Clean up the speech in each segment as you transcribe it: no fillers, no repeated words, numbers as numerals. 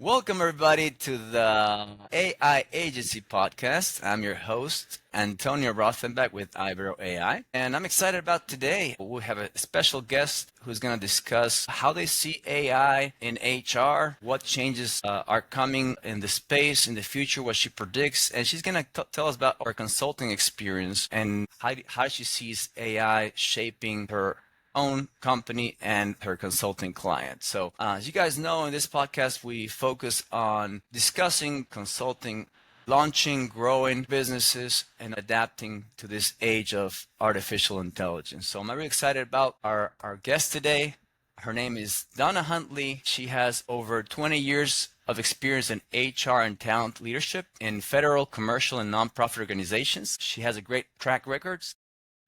Welcome, everybody, to the AI Agency Podcast. I'm your host, Antonio Rothenbach with Ibero AI, and I'm excited about today. We have a special guest who's going to discuss how they see AI in HR, what changes are coming in the space in the future, what she predicts, and she's going to tell us about her consulting experience and how she sees AI shaping her own company and her consulting client. So, as you guys know, in this podcast, we focus on discussing consulting, launching, growing businesses, and adapting to this age of artificial intelligence. So, I'm really excited about our guest today. Her name is Donna Huntley. She has over 20 years of experience in HR and talent leadership in federal, commercial, and nonprofit organizations. She has a great track record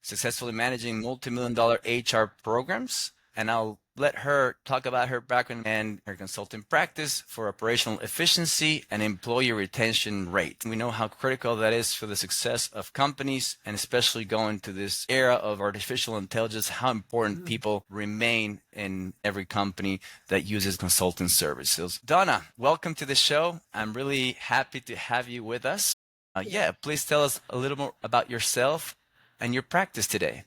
successfully managing multi-million dollar HR programs. And I'll let her talk about her background and her consulting practice for operational efficiency and employee retention rate. We know how critical that is for the success of companies, and especially going to this era of artificial intelligence, how important people remain in every company that uses consulting services. Donna, welcome to the show. I'm really happy to have you with us. Please tell us a little more about yourself and your practice today.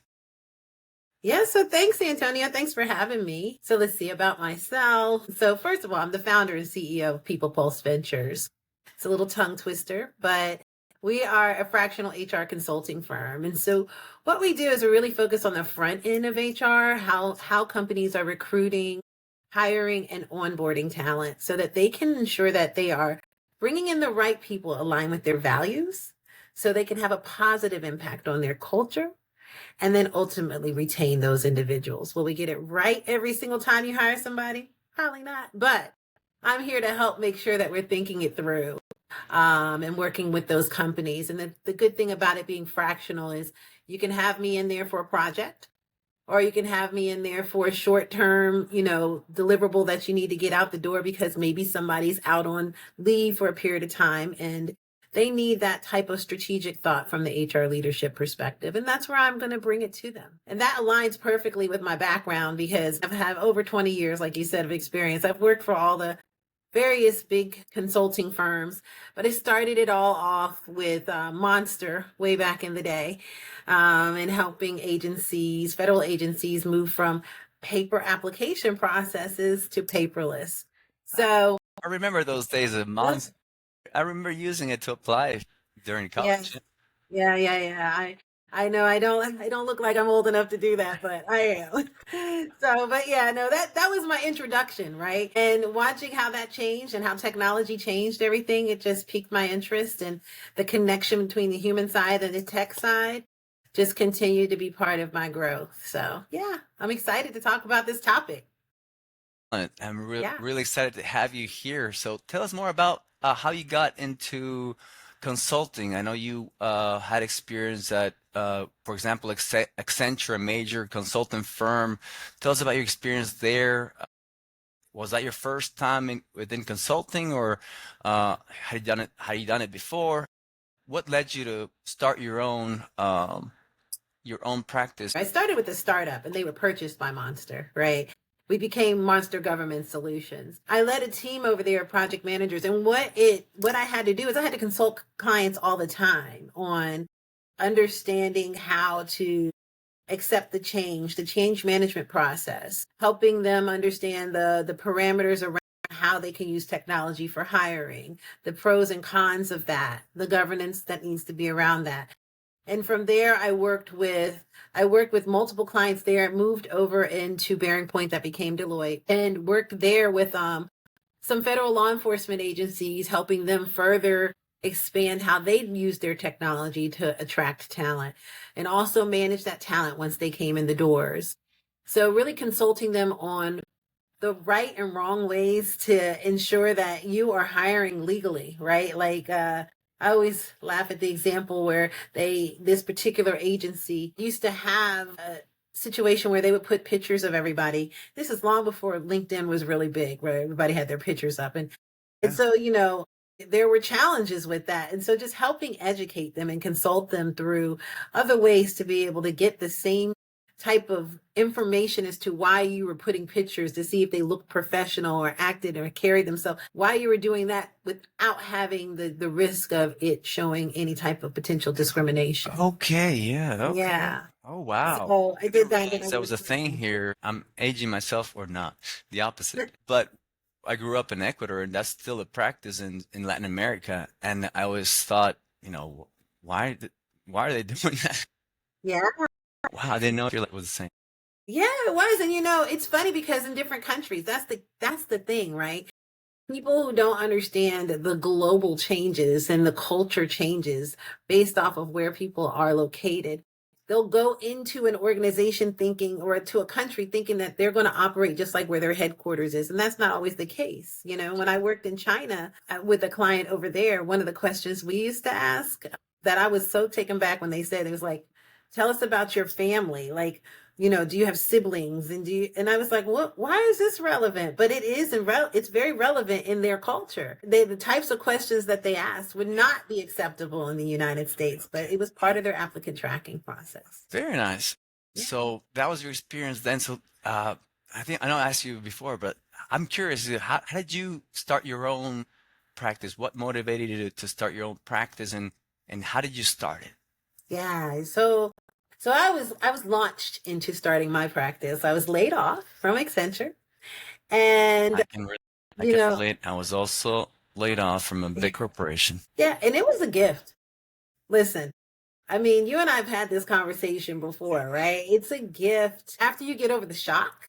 Yeah, so thanks, Antonio. Thanks for having me. So let's see about myself. So first of all, I'm the founder and CEO of People Pulse Ventures. It's a little tongue twister, but we are a fractional HR consulting firm. And so what we do is we really focus on the front end of HR, how companies are recruiting, hiring, and onboarding talent so that they can ensure that they are bringing in the right people aligned with their values so they can have a positive impact on their culture and then ultimately retain those individuals. Will we get it right every single time you hire somebody? Probably not, but I'm here to help make sure that we're thinking it through and working with those companies. And the good thing about it being fractional is you can have me in there for a project, or you can have me in there for a short-term, deliverable that you need to get out the door because maybe somebody's out on leave for a period of time and they need that type of strategic thought from the HR leadership perspective. And that's where I'm going to bring it to them. And that aligns perfectly with my background because I've had over 20 years, like you said, of experience. I've worked for all the various big consulting firms, but I started it all off with Monster way back in the day and helping agencies, federal agencies, move from paper application processes to paperless. So I remember those days of Monster. I remember using it to apply during college. I know I don't look like I'm old enough to do that, but I am. So, but yeah, no, that was my introduction, right? And watching how that changed and how technology changed everything, it just piqued my interest, and the connection between the human side and the tech side just continued to be part of my growth. So, yeah, I'm excited to talk about this topic. I'm really excited to have you here. So tell us more about how you got into consulting. I know you had experience at, for example, Accenture, a major consultant firm. Tell us about your experience there. Was that your first time within consulting, or had you done it? Had you done it before? What led you to start your own practice? I started with a startup, and they were purchased by Monster, right? We became Monster Government Solutions. I led a team over there of project managers, and what I had to do is I had to consult clients all the time on understanding how to accept the change management process, helping them understand the parameters around how they can use technology for hiring, the pros and cons of that, the governance that needs to be around that. And from there, I worked with multiple clients there, moved over into BearingPoint that became Deloitte, and worked there with some federal law enforcement agencies, helping them further expand how they use their technology to attract talent and also manage that talent once they came in the doors. So really consulting them on the right and wrong ways to ensure that you are hiring legally, right? Like, I always laugh at the example where this particular agency used to have a situation where they would put pictures of everybody. This is long before LinkedIn was really big, where everybody had their pictures up. And so, there were challenges with that. And so just helping educate them and consult them through other ways to be able to get the same type of information as to why you were putting pictures to see if they looked professional or acted or carried themselves, why you were doing that without having the risk of it showing any type of potential discrimination. Okay, yeah, okay. Yeah. Oh, wow. So I I didn't did that. And realize I that was worked a for thing Accenture. here. I'm aging myself or not, the opposite. But I grew up in Ecuador, and that's still a practice in Latin America. And I always thought, why why are they doing that? Yeah. Wow, I didn't know if your life was the same. Yeah, it was. And it's funny because in different countries, that's the thing, right? People who don't understand the global changes and the culture changes based off of where people are located. They'll go into an organization thinking or to a country thinking that they're going to operate just like where their headquarters is. And that's not always the case. When I worked in China with a client over there, one of the questions we used to ask that I was so taken back when they said, it was like, tell us about your family. Like, do you have siblings and I was like, what, why is this relevant? But it is, it's very relevant in their culture. The types of questions that they asked would not be acceptable in the United States, but it was part of their applicant tracking process. Very nice. Yeah. So that was your experience then. So I know I asked you before, but I'm curious, how did you start your own practice? What motivated you to start your own practice and how did you start it? Yeah. So I was launched into starting my practice. I was laid off from Accenture and I can re I you can know, relate. I was also laid off from a big corporation. yeah, and it was a gift. Listen, I mean, you and I have had this conversation before, right? It's a gift after you get over the shock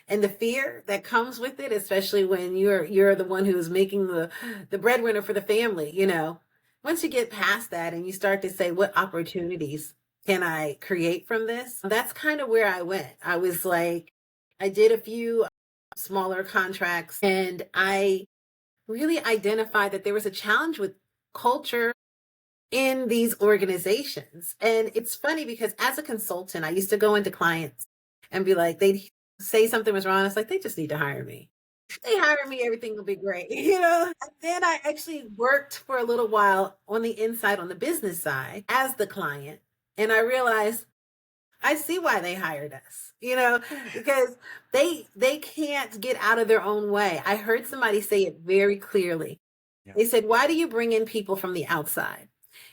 and the fear that comes with it, especially when you're the one who's making the breadwinner for the family. Once you get past that and you start to say, what opportunities can I create from this? That's kind of where I went. I was like, I did a few smaller contracts and I really identified that there was a challenge with culture in these organizations. And it's funny because as a consultant, I used to go into clients and be like, they'd say something was wrong. It's like, they just need to hire me. They hire me, everything will be great. And then I actually worked for a little while on the inside, on the business side as the client. And I realized I see why they hired us, because they can't get out of their own way. I heard somebody say it very clearly. Yeah. They said, why do you bring in people from the outside?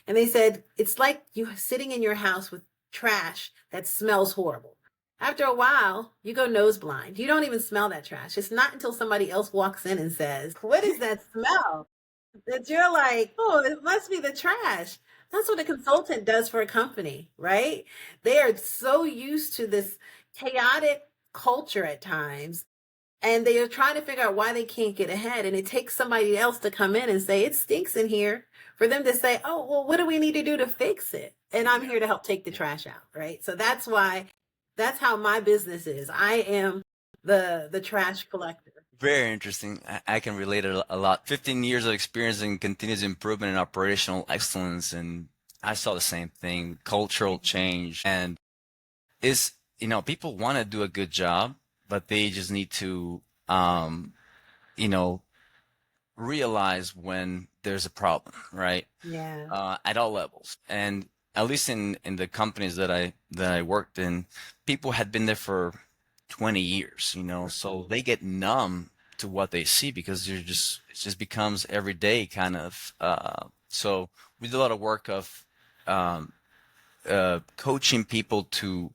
And they said, it's like you sitting in your house with trash that smells horrible. After a while, you go nose blind. You don't even smell that trash. It's not until somebody else walks in and says, what is that smell? That you're like, oh, it must be the trash. That's what a consultant does for a company, right? They are so used to this chaotic culture at times, and they are trying to figure out why they can't get ahead. And it takes somebody else to come in and say, it stinks in here, for them to say, oh, well, what do we need to do to fix it? And I'm here to help take the trash out, right? So that's how my business is. I am the trash collector. Very interesting. I can relate a lot. 15 years of experience in continuous improvement and operational excellence, and I saw the same thing, cultural change. And people want to do a good job, but they just need to, you know, realize when there's a problem, right? Yeah. At all levels. And at least in the companies that I worked in, people had been there for 20 years, so they get numb to what they see because it just becomes every day kind of. So we did a lot of work of um, coaching people to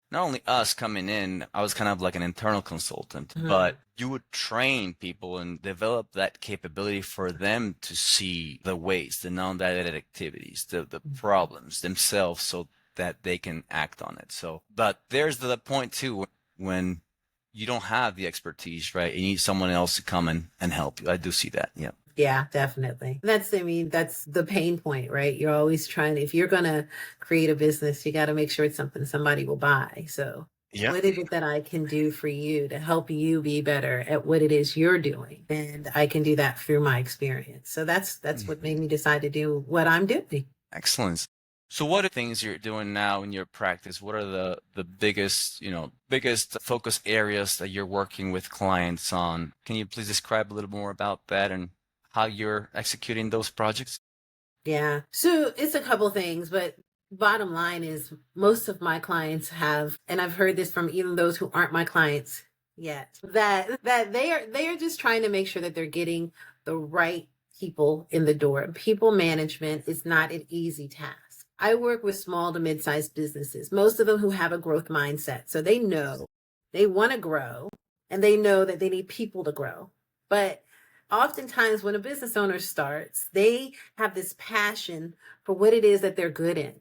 not only us coming in, I was kind of like an internal consultant, but you would train people and develop that capability for them to see the ways, the non-directed activities, the problems themselves so that they can act on it. So, but there's the point too when you don't have the expertise, right? You need someone else to come and help you. I do see that. Yeah. Yeah, definitely. That's the pain point, right? You're always trying, if you're going to create a business, you got to make sure it's something somebody will buy. So, Yeah. what is it that I can do for you to help you be better at what it is you're doing? And I can do that through my experience. So that's what made me decide to do what I'm doing. Excellent. So what are things you're doing now in your practice? What are the biggest focus areas that you're working with clients on? Can you please describe a little more about that and how you're executing those projects? Yeah. So it's a couple things, but Bottom line is most of my clients have, and I've heard this from even those who aren't my clients yet, that they are just trying to make sure that they're getting the right people in the door. People management is not an easy task. I work with small to mid-sized businesses, most of them who have a growth mindset. So they know they want to grow and they know that they need people to grow. But oftentimes when a business owner starts, they have this passion for what it is that they're good in.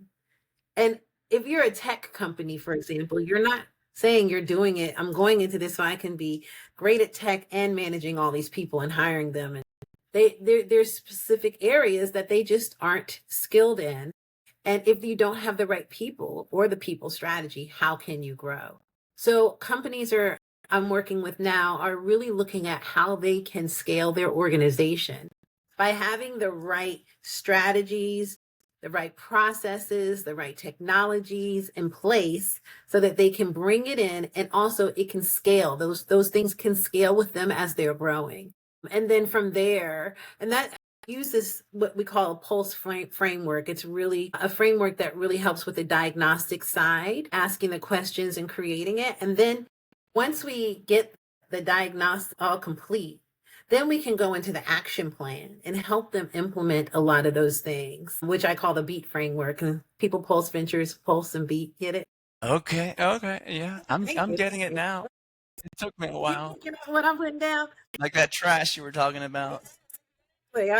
And if you're a tech company, for example, you're not saying you're doing it. I'm going into this so I can be great at tech and managing all these people and hiring them. And there's specific areas that they just aren't skilled in. And if you don't have the right people or the people strategy, how can you grow? So companies I'm working with now are really looking at how they can scale their organization by having the right strategies, the right processes, the right technologies in place so that they can bring it in and also it can scale. Those things can scale with them as they're growing. And then from there, and that uses what we call a pulse framework. It's really a framework that really helps with the diagnostic side, asking the questions and creating it. And then once we get the diagnostic all complete, then we can go into the action plan and help them implement a lot of those things, which I call the beat framework. And people pulse ventures, pulse and beat. Get it? Okay, okay, yeah, Thank I'm you. getting it now. It took me a You while, know what I'm putting down? like that trash you were talking about. Like,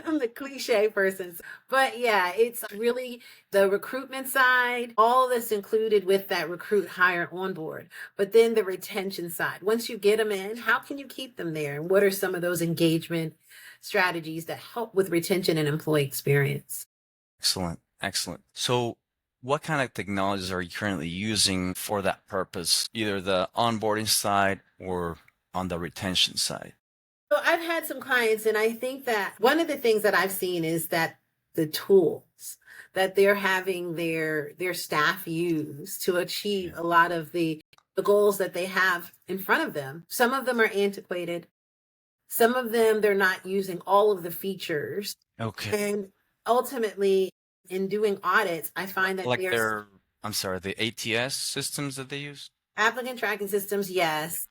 I'm the cliche person. But yeah, it's really the recruitment side, all that's included with that recruit, hire, onboard. But then the retention side. Once you get them in, how can you keep them there? And what are some of those engagement strategies that help with retention and employee experience? Excellent, excellent. So, what kind of technologies are you currently using for that purpose, either the onboarding side or on the retention side? So I've had some clients, and I think that one of the things that I've seen is that the tools that they're having their staff use to achieve Yeah. a lot of the goals that they have in front of them. Some of them are antiquated. Some of them they're not using all of the features. Okay. And ultimately, in doing audits, I find that Like there's I'm sorry, the ATS systems that they use? applicant tracking systems, yes.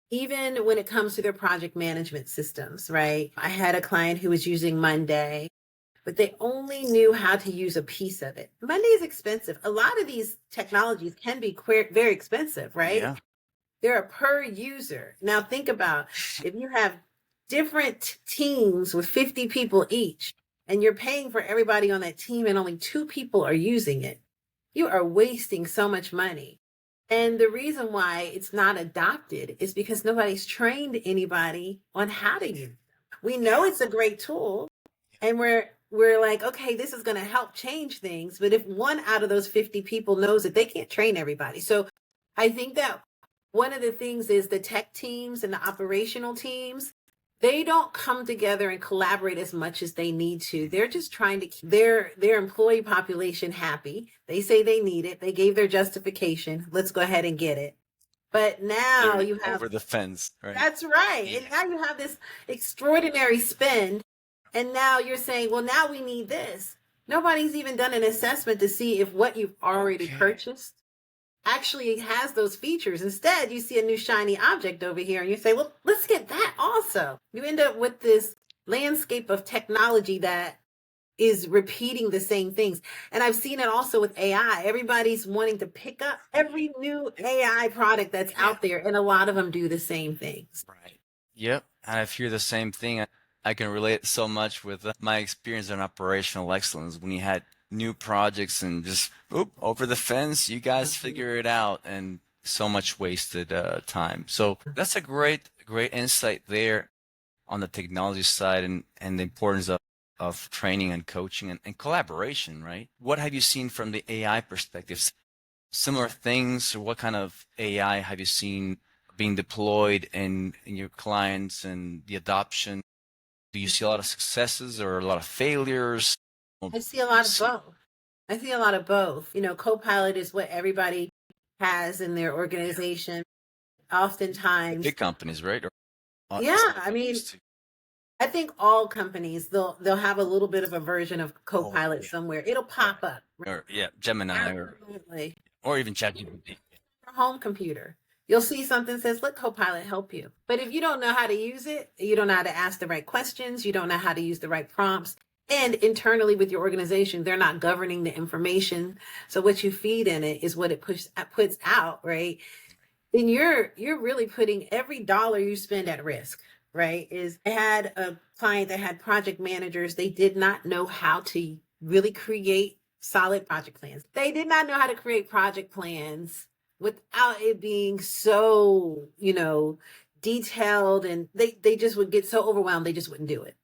Even when it comes to their project management systems, right? I had a client who was using Monday, but they only knew how to use a piece of it. Monday is expensive. A lot of these technologies can be very expensive, right? Yeah. They're a per user. Now think about if you have different teams with 50 people each, and you're paying for everybody on that team and only 2 people are using it, you are wasting so much money. And the reason why it's not adopted is because nobody's trained anybody on how to use it. We know it's a great tool, and we're like, okay, this is going to help change things. But if one out of those 50 people knows it, they can't train everybody. So I think that one of the things is the tech teams and the operational teams, they don't come together and collaborate as much as they need to. They're just trying to keep their employee population happy. They say they need it. They gave their justification. Let's go ahead and get it. But now They're you have over the fence, right? that's right. Yeah. And now you have this extraordinary spend. And now you're saying, well, now we need this. Nobody's even done an assessment to see if what you've already Okay. purchased actually has those features. Instead, you see a new shiny object over here and you say, well, let's get that also. You end up with this landscape of technology that is repeating the same things. And I've seen it also with AI. Everybody's wanting to pick up every new AI product that's Yeah. out there, and a lot of them do the same things. Right. Yep. And I fear the same thing. I can relate so much with my experience in operational excellence when you had new projects and just over the fence, you guys figure it out, and so much wasted time. So that's a great insight there on the technology side and the importance of training and coaching and collaboration, right? What have you seen from the AI perspective? Similar things, or what kind of AI have you seen being deployed in your clients and the adoption? Do you see a lot of successes or a lot of failures? I see a lot of both. I see a lot of both. Copilot is what everybody has in their organization. Oftentimes, Big companies, right? Or yeah, small I mean, companies too. I think all companies they'll have a little bit of a version of Oh, Copilot yeah. somewhere. It'll pop up. Or yeah, Gemini Absolutely. or even ChatGPT. Your home computer. You'll see something that says, let Copilot help you. But if you don't know how to use it, you don't know how to ask the right questions, you don't know how to use the right prompts, and internally with your organization, they're not governing the information. So what you feed in it is what it puts out, right? Then you're really putting every dollar you spend at risk, right? I had a client that had project managers. They did not know how to really create solid project plans. They did not know how to create project plans without it being so, detailed, and they just would get so overwhelmed they just wouldn't do it.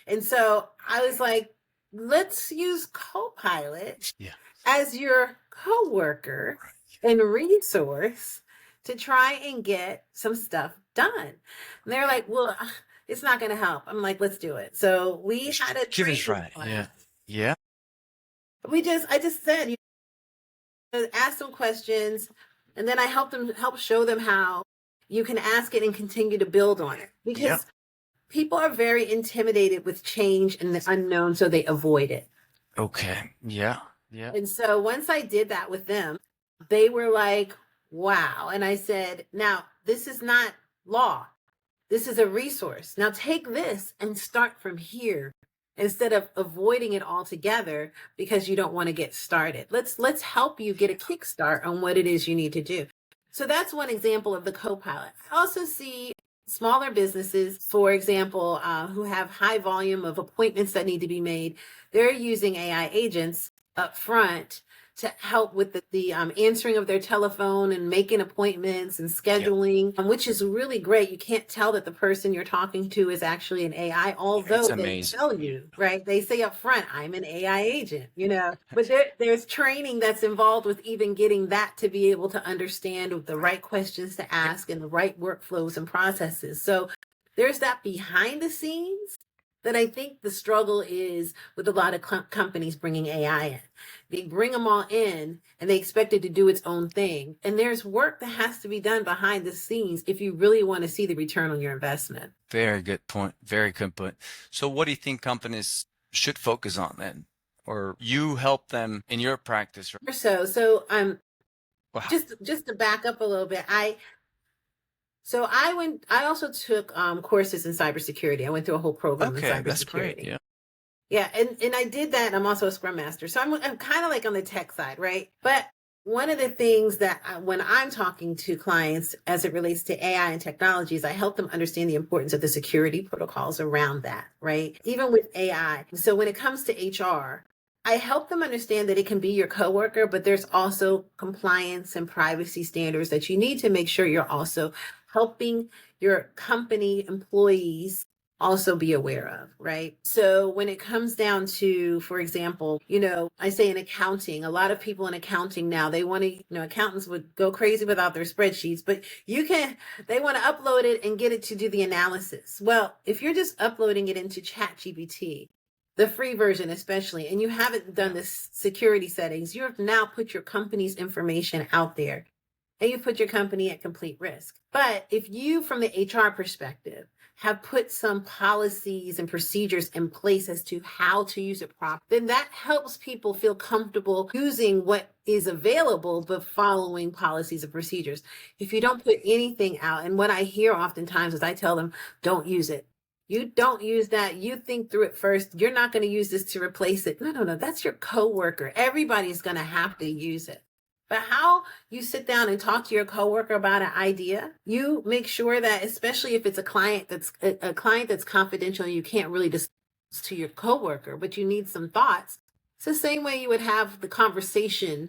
And so I was like, let's use Copilot Yeah. as your coworker and resource to try and get some stuff done. And they're like, well, it's not going to help. I'm like, let's do it. So we had a Give it a training try. class. Yeah. Yeah. I just said, ask some questions, and then I help show them how you can ask it and continue to build on it, because Yeah. people are very intimidated with change and the unknown, so they avoid it. Okay. Yeah. Yeah. And so once I did that with them, they were like, wow. And I said, now this is not law. This is a resource. Now take this and start from here instead of avoiding it altogether because you don't want to get started. Let's help you get a kickstart on what it is you need to do. So that's one example of the Copilot. I also see smaller businesses, for example, who have high volume of appointments that need to be made. They're using AI agents up front to help with the answering of their telephone and making appointments and scheduling, which is really great. You can't tell that the person you're talking to is actually an AI, although It's they amazing. tell you, right? They say up front, I'm an AI agent, but there's training that's involved with even getting that to be able to understand the right questions to ask and the right workflows and processes. So there's that behind the scenes that I think the struggle is with a lot of companies bringing AI in. They bring them all in and they expect it to do its own thing. And there's work that has to be done behind the scenes if you really want to see the return on your investment. Very good point. Very good point. So what do you think companies should focus on then? Or you help them in your practice? So Wow. just to back up a little bit, I also took courses in cybersecurity. I went through a whole program in cybersecurity. That's great. Yeah. Yeah, and I did that. I'm also a Scrum Master. So I'm kind of like on the tech side, right? But one of the things that when I'm talking to clients as it relates to AI and technologies, I help them understand the importance of the security protocols around that, right? Even with AI. So when it comes to HR, I help them understand that it can be your coworker, but there's also compliance and privacy standards that you need to make sure you're also helping your company employees also be aware of, right? So when it comes down to, for example, I say in accounting, a lot of people in accounting now, they want to, accountants would go crazy without their spreadsheets, but they want to upload it and get it to do the analysis. Well, if you're just uploading it into ChatGPT, the free version especially, and you haven't done the security settings, you've now put your company's information out there and you put your company at complete risk. But if you, from the HR perspective, have put some policies and procedures in place as to how to use it properly, then that helps people feel comfortable using what is available, but following policies and procedures. If you don't put anything out, and what I hear oftentimes is I tell them, don't use it. You don't use that. You think through it first. You're not going to use this to replace it. No. That's your coworker. Everybody's going to have to use it. But how you sit down and talk to your coworker about an idea, you make sure that, especially if it's a client that's confidential and you can't really discuss to your coworker, but you need some thoughts. It's the same way you would have the conversation.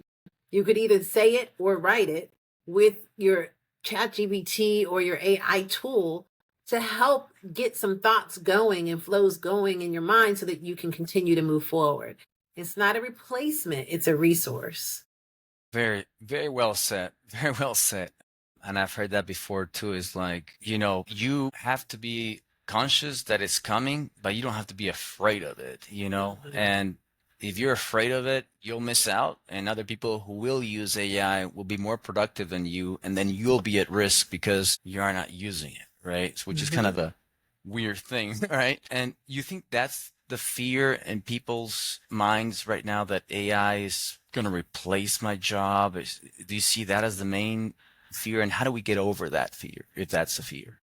You could either say it or write it with your ChatGPT or your AI tool to help get some thoughts going and flows going in your mind so that you can continue to move forward. It's not a replacement, it's a resource. Very, very well said. Very well said. And I've heard that before too. Is like, you have to be conscious that it's coming, but you don't have to be afraid of it, And if you're afraid of it, you'll miss out. And other people who will use AI will be more productive than you. And then you'll be at risk because you are not using it, right? So, which is kind of a weird thing, right? And you think that's the fear in people's minds right now, that AI is going to replace my job? Do you see that as the main fear? And how do we get over that fear, if that's a fear?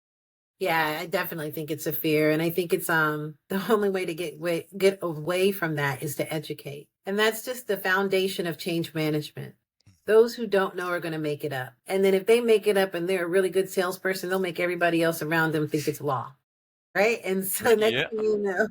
Yeah, I definitely think it's a fear. And I think it's the only way to get away from that is to educate. And that's just the foundation of change management. Those who don't know are going to make it up. And then if they make it up and they're a really good salesperson, they'll make everybody else around them think it's law. Right. And so next Yeah. thing you know,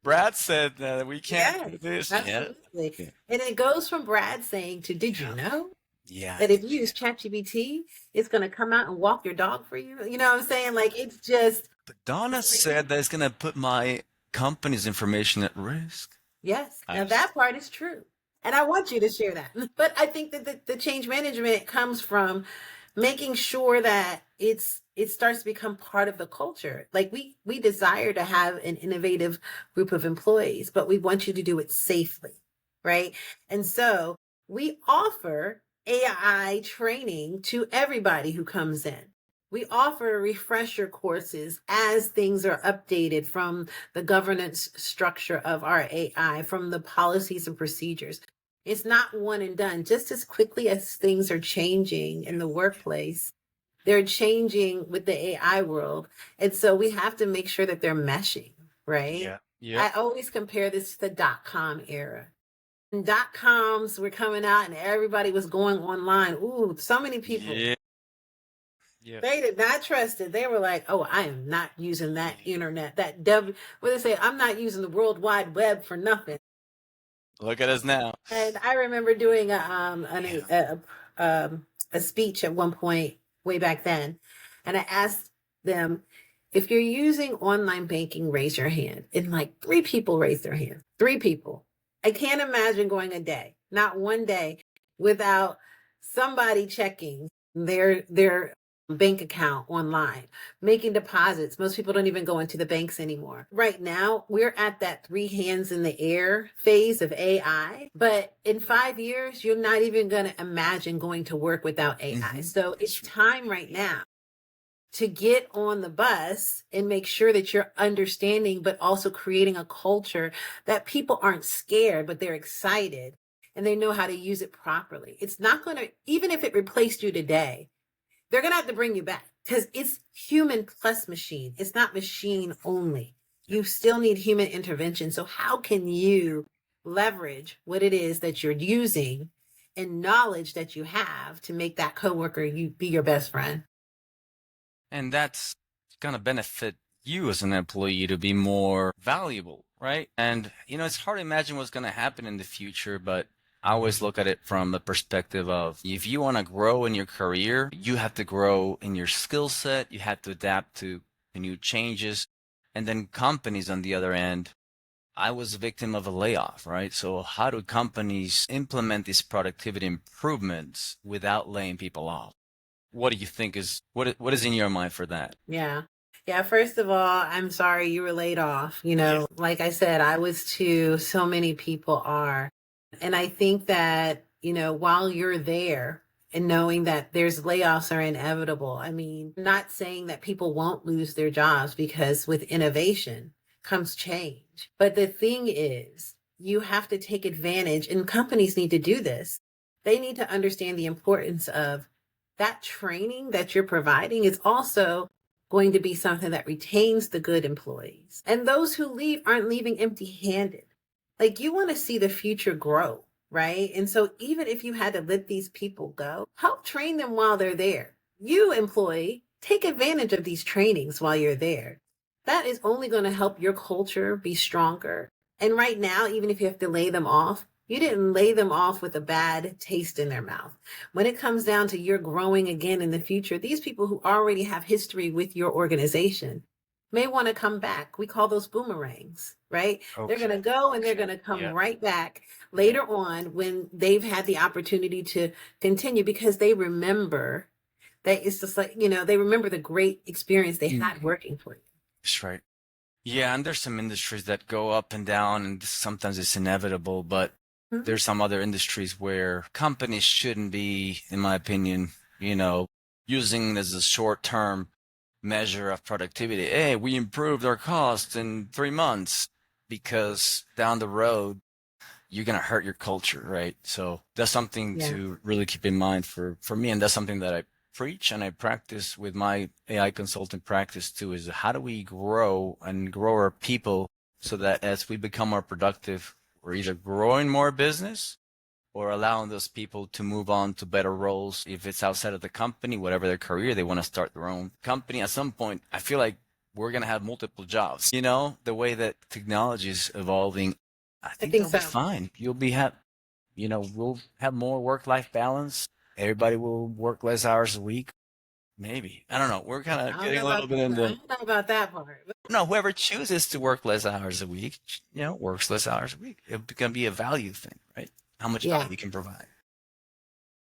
Brad said that we can't yes, do this. Yeah. absolutely. Yeah. And it goes from Brad saying to, did you Yeah. know Yeah. that if you use ChatGPT, it's going to come out and walk your dog for you? You know what I'm saying? Like, it's just, But Donna it's like, said that it's going to put my company's information at risk. yes. Now I've, that part is true. And I want you to share that. But I think that the change management comes from making sure that it starts to become part of the culture. Like we desire to have an innovative group of employees, but we want you to do it safely, right? And so we offer AI training to everybody who comes in. We offer refresher courses as things are updated from the governance structure of our AI, from the policies and procedures. It's not one and done. Just as quickly as things are changing in the workplace, they're changing with the AI world. And so we have to make sure that they're meshing, right? yeah. Yeah. I always compare this to the dot-com era. And dot-coms were coming out and everybody was going online. Ooh, so many people. Yeah. Yeah. They did not trust it. They were like, "Oh, I am not using that internet, that W." What they say, "I'm not using the World Wide Web for nothing." Look at us now. And I remember doing Yeah. a speech at one point way back then, and I asked them, "If you're using online banking, raise your hand." And like three people raised their hand. Three people. I can't imagine going a day, not one day, without somebody checking their bank account online, making deposits. Most people don't even go into the banks anymore. Right now, we're at that three hands in the air phase of AI, but in 5 years, you're not even going to imagine going to work without AI. So it's time right now to get on the bus and make sure that you're understanding, but also creating a culture that people aren't scared, but they're excited and they know how to use it properly. It's not going to, even if it replaced you today, they're going to have to bring you back because it's human plus machine. It's not machine only. You still need human intervention. So how can you leverage what it is that you're using and knowledge that you have to make that coworker you be your best friend? And that's going to benefit you as an employee to be more valuable, right? And, it's hard to imagine what's going to happen in the future, but I always look at it from the perspective of, if you want to grow in your career, you have to grow in your skill set. You have to adapt to the new changes. And then companies on the other end, I was a victim of a layoff, right? So how do companies implement these productivity improvements without laying people off? What do you think what is in your mind for that? Yeah. Yeah. First of all, I'm sorry you were laid off. Like I said, I was too. So many people are. And I think that, while you're there and knowing that there's layoffs are inevitable, I mean, not saying that people won't lose their jobs because with innovation comes change. But the thing is, you have to take advantage, and companies need to do this. They need to understand the importance of that training that you're providing is also going to be something that retains the good employees. And those who leave aren't leaving empty handed. Like you want to see the future grow, right? And so even if you had to let these people go, help train them while they're there. You, employee, take advantage of these trainings while you're there. That is only going to help your culture be stronger. And right now, even if you have to lay them off, you didn't lay them off with a bad taste in their mouth. When it comes down to your growing again in the future, these people who already have history with your organization may want to come back. We call those boomerangs, right? They're going to go and they're going to come right back later on when they've had the opportunity to continue because they remember that it's just like, they remember the great experience they had working for you. That's right. Yeah, and there's some industries that go up and down, and sometimes it's inevitable, but there's some other industries where companies shouldn't be, in my opinion, using it as a short term measure of productivity. Hey, we improved our costs in 3 months, because down the road, you're going to hurt your culture, right? So that's something Yeah. to really keep in mind for me. And that's something that I preach and I practice with my AI consultant practice too, is how do we grow and grow our people so that as we become more productive, we're either growing more business or allowing those people to move on to better roles. If it's outside of the company, whatever their career, they want to start their own company. At some point, I feel like we're going to have multiple jobs. You know, the way that technology is evolving, I I think think they'll be so. fine. We'll have more work-life balance. Everybody will work less hours a week. Maybe. I don't know. We're kind of I don't getting know a little about bit I into, don't know about that part. no, whoever chooses to work less hours a week, works less hours a week. It's going to be a value thing, right? How much value Yeah. you can provide.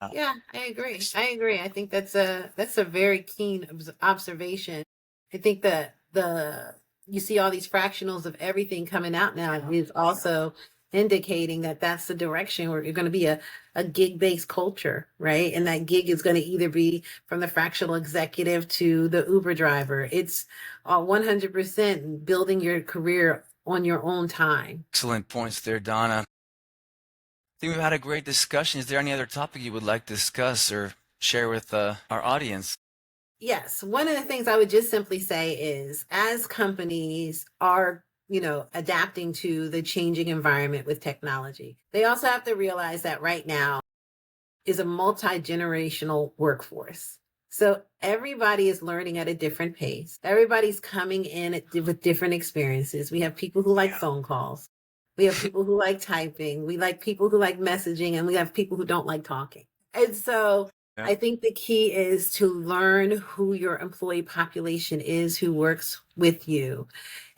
Uh, Yeah, I agree. I agree. I think that's a very keen observation. I think that the you see all these fractionals of everything coming out now is also indicating that that's the direction where you're going to be a gig-based culture, right? And that gig is going to either be from the fractional executive to the Uber driver. It's 100% building your career on your own time. Excellent points there, Donna. I think we've had a great discussion. Is there any other topic you would like to discuss or share with our audience? Yes, one of the things I would just simply say is as companies are, adapting to the changing environment with technology, they also have to realize that right now is a multi-generational workforce. So everybody is learning at a different pace. Everybody's coming in with different experiences. We have people who like phone calls. We have people who like typing. We like people who like messaging, and we have people who don't like talking. And so Yeah. I think the key is to learn who your employee population is who works with you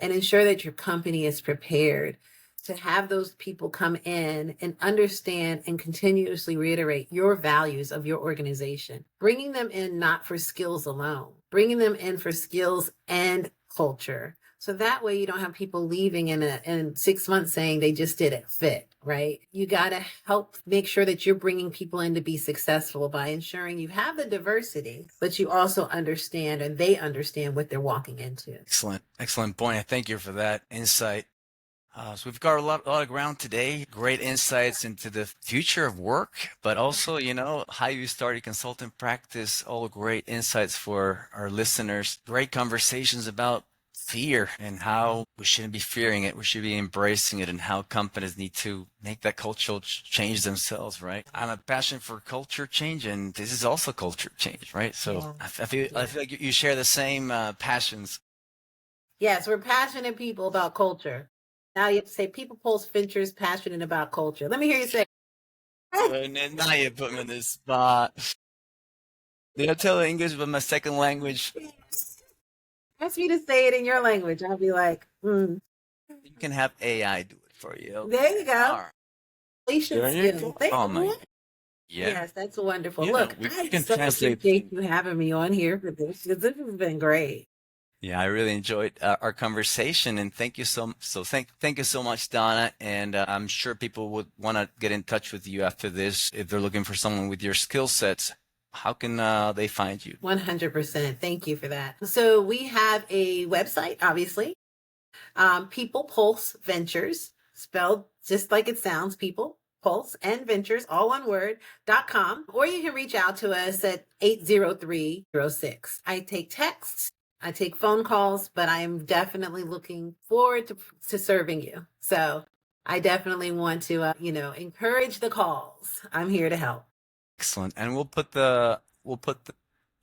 and ensure that your company is prepared to have those people come in and understand and continuously reiterate your values of your organization, bringing them in not for skills alone, bringing them in for skills and culture. So that way you don't have people leaving in 6 months saying they just didn't fit, right? You got to help make sure that you're bringing people in to be successful by ensuring you have the diversity, but you also understand and they understand what they're walking into. Excellent. Excellent point. I thank you for that insight. So we've got a lot of ground today, great insights into the future of work, but also, how you started consultant practice, all great insights for our listeners, great conversations about fear and how we shouldn't be fearing it. We should be embracing it and how companies need to make that cultural change themselves, right? I'm a passion for culture change and this is also culture change, right? So Yeah. I feel like you share the same passions. Yes, we're passionate people about culture. Now you have to say people pulse Fincher's passionate about culture. Let me hear you say. So now you put me in this spot. Did I tell you English was my second language? Ask me to say it in your language. I'll be like, You can have AI do it for you. there you go. All right. Relation There you skill. go. Oh my. Yeah. Yes, that's wonderful. Yeah, Look, we I can so translate. appreciate you having me on here for this because this has been great. Yeah, I really enjoyed our conversation, and thank you thank you so much, Donna. And I'm sure people would want to get in touch with you after this if they're looking for someone with your skill sets. How can they find you? 100%. Thank you for that. So we have a website, obviously, People Pulse Ventures, spelled just like it sounds, People Pulse and Ventures, all one word.com, or you can reach out to us at 80306. I take texts, I take phone calls, but I am definitely looking forward to serving you. So I definitely want to, encourage the calls. I'm here to help. Excellent. And we'll put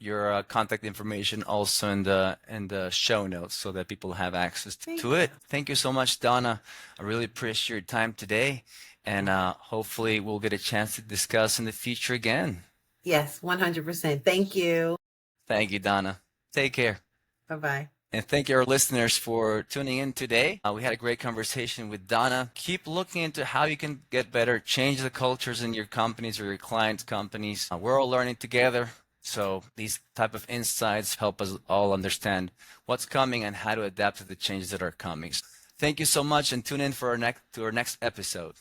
your contact information also in the show notes so that people have access Thank to it. you. Thank you so much, Donna. I really appreciate your time today, and hopefully we'll get a chance to discuss in the future again. Yes, 100%. Thank you. Thank you, Donna. Take care. Bye-bye. And thank you, our listeners, for tuning in today. We had a great conversation with Donna. Keep looking into how you can get better, change the cultures in your companies or your clients' companies. We're all learning together. So these type of insights help us all understand what's coming and how to adapt to the changes that are coming. Thank you so much and tune in for our next episode.